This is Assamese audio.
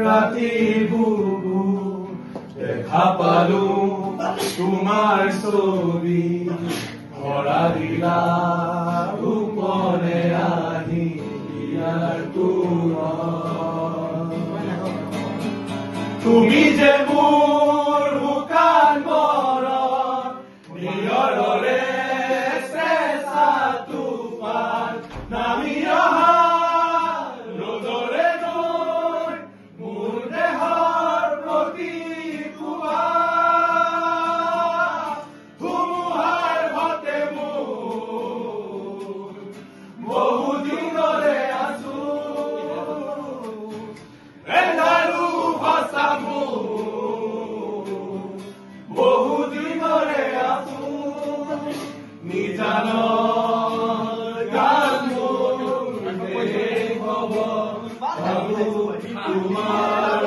ৰাতি বুকু দেখা পালো তোমাৰ ছবি ধৰা দিলা উপনে আহি ইয়াৰ তুমি যে মোৰ শুকান মৰম নিয়ৰৰে চেঁচা তুফান নামি অহা ৰ'দৰে নৈ মোৰ দেহৰ প্ৰতি ধুমুহাৰ ঘতে মোৰ বহুদিনৰে আছো এন্ধাৰো ভাষা বহুদিনৰে আছো নিজানৰ গান মোৰ হব তোমাৰ